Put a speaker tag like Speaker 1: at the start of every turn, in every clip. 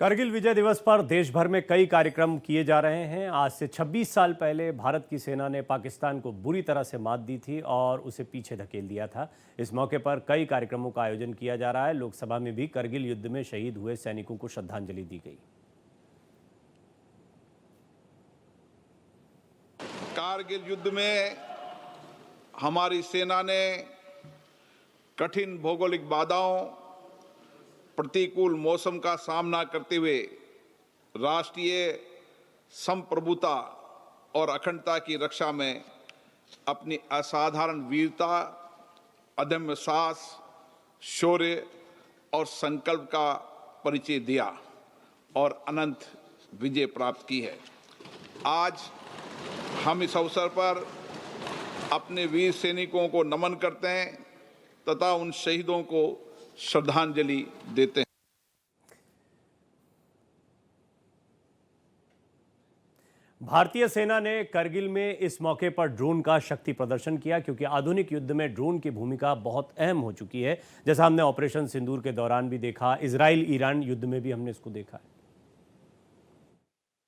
Speaker 1: करगिल विजय दिवस पर देश भर में कई कार्यक्रम किए जा रहे हैं। आज से 26 साल पहले भारत की सेना ने पाकिस्तान को बुरी तरह से मात दी थी और उसे पीछे धकेल दिया था। इस मौके पर कई कार्यक्रमों का आयोजन किया जा रहा है। लोकसभा में भी करगिल युद्ध में शहीद हुए सैनिकों को श्रद्धांजलि दी गई।
Speaker 2: कारगिल युद्ध में हमारी सेना ने कठिन भौगोलिक बाधाओं, प्रतिकूल मौसम का सामना करते हुए राष्ट्रीय संप्रभुता और अखंडता की रक्षा में अपनी असाधारण वीरता, अदम्य साहस, शौर्य और संकल्प का परिचय दिया और अनंत विजय प्राप्त की है। आज हम इस अवसर पर अपने वीर सैनिकों को नमन करते हैं तथा उन शहीदों को श्रद्धांजलि देते हैं।
Speaker 1: भारतीय सेना ने करगिल में इस मौके पर ड्रोन का शक्ति प्रदर्शन किया, क्योंकि आधुनिक युद्ध में ड्रोन की भूमिका बहुत अहम हो चुकी है। जैसा हमने ऑपरेशन सिंदूर के दौरान भी देखा, इजराइल ईरान युद्ध में भी हमने इसको देखा है।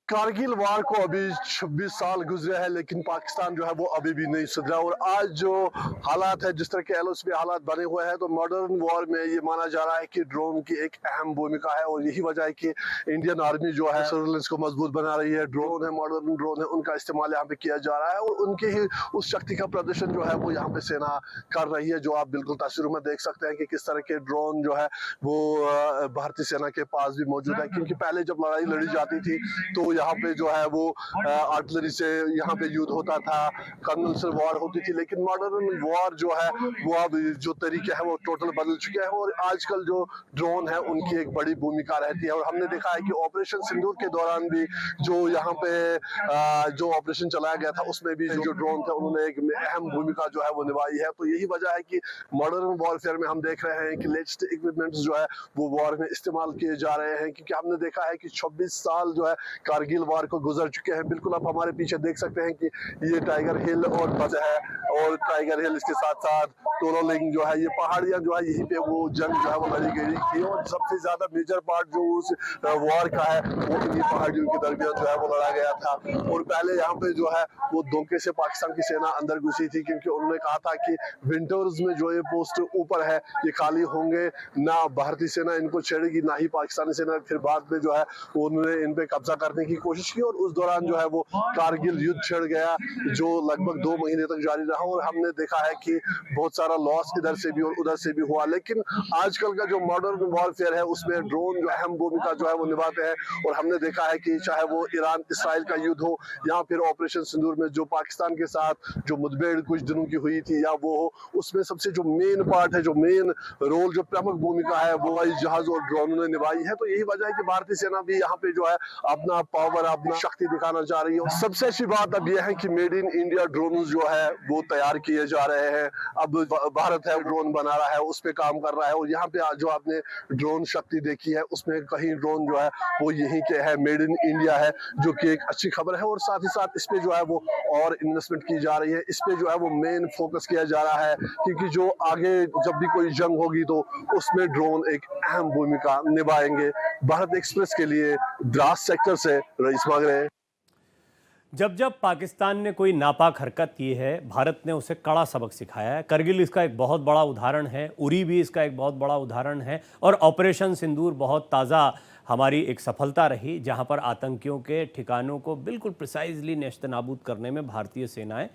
Speaker 3: कारगिल वार को अभी 26 साल गुजरे हैं, लेकिन पाकिस्तान जो है वो अभी भी नहीं सुधरा। और आज जो हालात है, जिस तरह के एलओसी में हालात बने हुए हैं, तो मॉडर्न वॉर में ये माना जा रहा है कि ड्रोन की एक अहम भूमिका है। और यही वजह है कि इंडियन आर्मी जो है सर्विलेंस को मजबूत बना रही है। ड्रोन है, मॉडर्न ड्रोन है, उनका इस्तेमाल यहाँ पे किया जा रहा है और उनके ही उस शक्ति का प्रदर्शन जो है वो यहाँ पे सेना कर रही है, जो आप बिल्कुल तस्वीरों में देख सकते हैं कि किस तरह के ड्रोन जो है वो भारतीय सेना के पास भी मौजूद है। क्योंकि पहले जब लड़ाई लड़ी जाती थी तो यहाँ पे जो है वो आर्टिलरी से यहाँ पे युद्ध होता था, कन्वेंशनल वॉर होती थी। लेकिन मॉडर्न वॉर जो है वो अब जो तरीके है वो टोटल बदल चुके हैं और आजकल जो ड्रोन है उनकी एक बड़ी भूमिका रहती है। और हमने देखा है कि ऑपरेशन सिंदूर के दौरान भी जो यहाँ पे जो ऑपरेशन चलाया गया था उसमें भी जो ड्रोन थे उन्होंने एक अहम भूमिका जो है वो निभाई है। तो यही वजह है कि मॉडर्न वॉरफेयर में हम देख रहे हैं कि लेटेस्ट इक्विपमेंट्स जो है वो वॉर में इस्तेमाल किए जा रहे हैं। क्योंकि हमने देखा है कि 26 साल जो है कारगिल वार को गुजर चुके हैं। बिल्कुल आप हमारे पीछे देख सकते हैं कि ये टाइगर हिल और बज है, और टाइगर हिल इसके साथ साथ टोरोलिंग जो है, ये पहाड़ियां जो है यहीं पे वो जंग जो है वो लड़ी गई थी। और सबसे ज्यादा मेजर पार्ट जो उस वॉर का है वो इन्हीं पहाड़ियों के दरमियान जो है वो लड़ा गया था। और पहले यहाँ पे जो है वो धोखे से पाकिस्तान की सेना अंदर घुसी थी, क्योंकि उन्होंने कहा था कि विंटर्स में जो ये पोस्ट ऊपर है ये खाली होंगे, ना भारतीय सेना इनको छेड़ेगी ना ही पाकिस्तानी सेना। फिर बाद में जो है उन्होंने इन पे कब्जा करने की कोशिश की और उस दौरान जो है वो कारगिल युद्ध छिड़ गया, जो लगभग 2 महीने तक जारी रहा। और हमने देखा है कि बहुत सारा लॉस इधर से भी और उधर से भी हुआ। लेकिन आजकल का जो मॉडर्न वॉरफेयर है उसमें ड्रोन जो अहम भूमिका जो है वो निभाते हैं। और हमने देखा है कि चाहे वो ईरान इसराइल का युद्ध हो या फिर ऑपरेशन सिंदूर में जो पाकिस्तान के साथ जो मुठभेड़ कुछ दिनों की हुई थी या वो हो, उसमें सबसे जो मेन पार्ट है, जो मेन रोल, जो प्रमुख भूमिका है वो हवाई जहाज और ड्रोनों ने निभाई है। तो यही वजह है कि भारतीय सेना भी यहाँ पे जो है अपना पावर, अपना शक्ति दिखाना चाह रही है। सबसे अच्छी बात अब यह है कि मेड इन इंडिया ड्रोन जो है वो तैयार किए जा रहे हैं। अब भारत है ड्रोन बना रहा है, उस पे काम कर रहा है। और यहाँ पे जो आपने ड्रोन शक्ति देखी है उसमें कहीं ड्रोन जो है वो यहीं के है, मेड इन इंडिया है, जो कि एक अच्छी खबर है। और साथ ही साथ इस पे जो है वो और इन्वेस्टमेंट की जा रही है। इस पे जो है वो मेन फोकस किया जा रहा है, क्योंकि जो आगे जब भी कोई जंग होगी तो उसमें ड्रोन एक अहम भूमिका निभाएंगे। भारत एक्सप्रेस के लिए द्रास सेक्टर से रईस मांगरे।
Speaker 1: जब जब पाकिस्तान ने कोई नापाक हरकत की है, भारत ने उसे कड़ा सबक सिखाया है। करगिल इसका एक बहुत बड़ा उदाहरण है, उरी भी इसका एक बहुत बड़ा उदाहरण है, और ऑपरेशन सिंदूर बहुत ताज़ा हमारी एक सफलता रही, जहां पर आतंकियों के ठिकानों को बिल्कुल प्रिसाइजली नेस्तनाबूद करने में भारतीय सेनाएं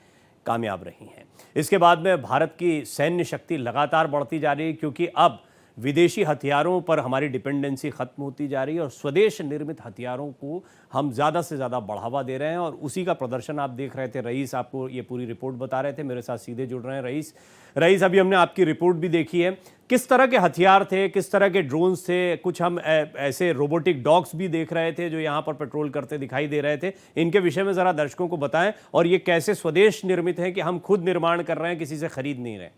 Speaker 1: कामयाब रही हैं। इसके बाद में भारत की सैन्य शक्ति लगातार बढ़ती जा रही है, क्योंकि अब विदेशी हथियारों पर हमारी डिपेंडेंसी ख़त्म होती जा रही है और स्वदेश निर्मित हथियारों को हम ज़्यादा से ज़्यादा बढ़ावा दे रहे हैं। और उसी का प्रदर्शन आप देख रहे थे। रईस आपको ये पूरी रिपोर्ट बता रहे थे, मेरे साथ सीधे जुड़ रहे हैं रईस अभी हमने आपकी रिपोर्ट भी देखी है। किस तरह के हथियार थे, किस तरह के ड्रोन्स थे? कुछ हम ऐसे रोबोटिक डॉग्स भी देख रहे थे जो यहाँ पर पेट्रोल करते दिखाई दे रहे थे। इनके विषय में ज़रा दर्शकों को बताएं, और ये कैसे स्वदेश निर्मित है कि हम खुद निर्माण कर रहे हैं, किसी से खरीद नहीं रहे।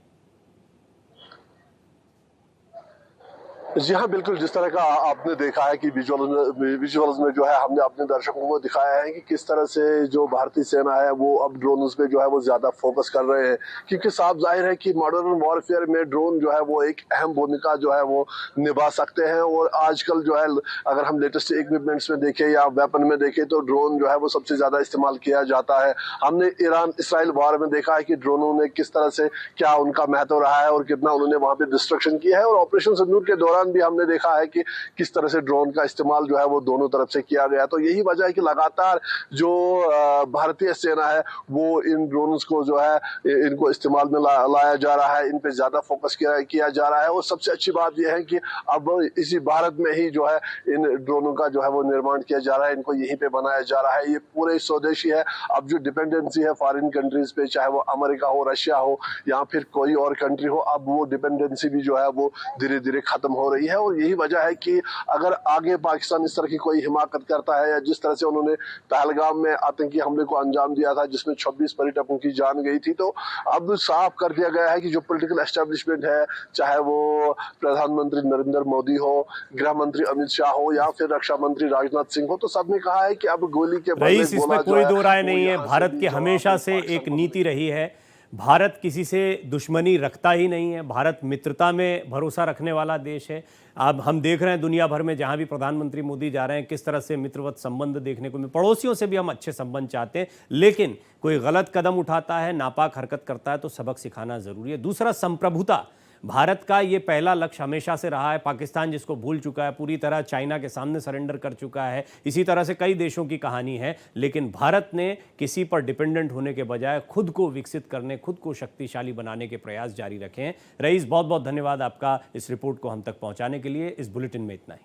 Speaker 3: जी हाँ, बिल्कुल, जिस तरह का आपने देखा है कि विजुअल्स में जो है हमने अपने दर्शकों को दिखाया है कि किस तरह से जो भारतीय सेना है वो अब ड्रोन्स पे जो है वो ज़्यादा फोकस कर रहे हैं, क्योंकि साफ ज़ाहिर है कि मॉडर्न वॉरफेयर में ड्रोन जो है वो एक अहम भूमिका जो है वो निभा सकते हैं। और आजकल जो है अगर हम लेटेस्ट इक्विपमेंट्स में देखें या वेपन में देखें तो ड्रोन जो है वो सबसे ज़्यादा इस्तेमाल किया जाता है। हमने ईरान इसराइल वॉर में देखा है कि ड्रोनों ने किस तरह से क्या उनका महत्व रहा है और कितना उन्होंने वहाँ पे डिस्ट्रक्शन किया है। और ऑपरेशन सिंदूर के दौरान भी हमने देखा है कि किस तरह से ड्रोन का इस्तेमाल जो है वो दोनों तरफ से किया गया। तो यही वजह है कि लगातार जो भारतीय सेना है वो इन ड्रोन्स को जो है इनको इस्तेमाल में लाया जा रहा है, इन पे ज्यादा फोकस किया जा रहा है। और सबसे अच्छी बात यह है कि अब इसी भारत में ही जो है इन ड्रोनों का जो है वो निर्माण किया जा रहा है, इनको यहीं पे बनाया जा रहा है। ये पूरे स्वदेशी है। अब जो डिपेंडेंसी है फॉरेन कंट्रीज पे, चाहे वो अमेरिका हो, रशिया हो या फिर कोई और कंट्री हो, अब वो डिपेंडेंसी भी जो है वो धीरे धीरे खत्म हो रही है। और यही वजह है कि अगर आगे पाकिस्तान इस तरह की कोई हिमाकत करता है या जिस तरह से उन्होंने पहलगाम में आतंकी हमले को अंजाम दिया था जिसमें 26 पर्यटकों की जान गई थी, तो अब साफ कर दिया गया है कि जो पॉलिटिकल एस्टेब्लिशमेंट है, चाहे वो प्रधानमंत्री नरेंद्र मोदी हो, गृह मंत्री अमित शाह हो या फिर रक्षा मंत्री राजनाथ सिंह हो, तो सबने कहा है कि अब गोली के बदले
Speaker 1: रईस, इसमें
Speaker 3: गोला जो
Speaker 1: कोई
Speaker 3: है
Speaker 1: दो राय
Speaker 3: वो
Speaker 1: नहीं है।
Speaker 3: यहाँ से
Speaker 1: भारत
Speaker 3: भी
Speaker 1: की
Speaker 3: जवाब
Speaker 1: हमेशा से
Speaker 3: पाकिस्तान
Speaker 1: एक
Speaker 3: को
Speaker 1: नीति रही है, भारत किसी से दुश्मनी रखता ही नहीं है, भारत मित्रता में भरोसा रखने वाला देश है। अब हम देख रहे हैं दुनिया भर में जहां भी प्रधानमंत्री मोदी जा रहे हैं किस तरह से मित्रवत संबंध देखने को मिले। पड़ोसियों से भी हम अच्छे संबंध चाहते हैं, लेकिन कोई गलत कदम उठाता है, नापाक हरकत करता है तो सबक सिखाना जरूरी है। दूसरा, संप्रभुता। भारत का ये पहला लक्ष्य हमेशा से रहा है। पाकिस्तान जिसको भूल चुका है, पूरी तरह चाइना के सामने सरेंडर कर चुका है। इसी तरह से कई देशों की कहानी है, लेकिन भारत ने किसी पर डिपेंडेंट होने के बजाय खुद को विकसित करने, खुद को शक्तिशाली बनाने के प्रयास जारी रखे हैं। रईस, बहुत बहुत धन्यवाद आपका इस रिपोर्ट को हम तक पहुंचाने के लिए। इस बुलेटिन में इतना ही।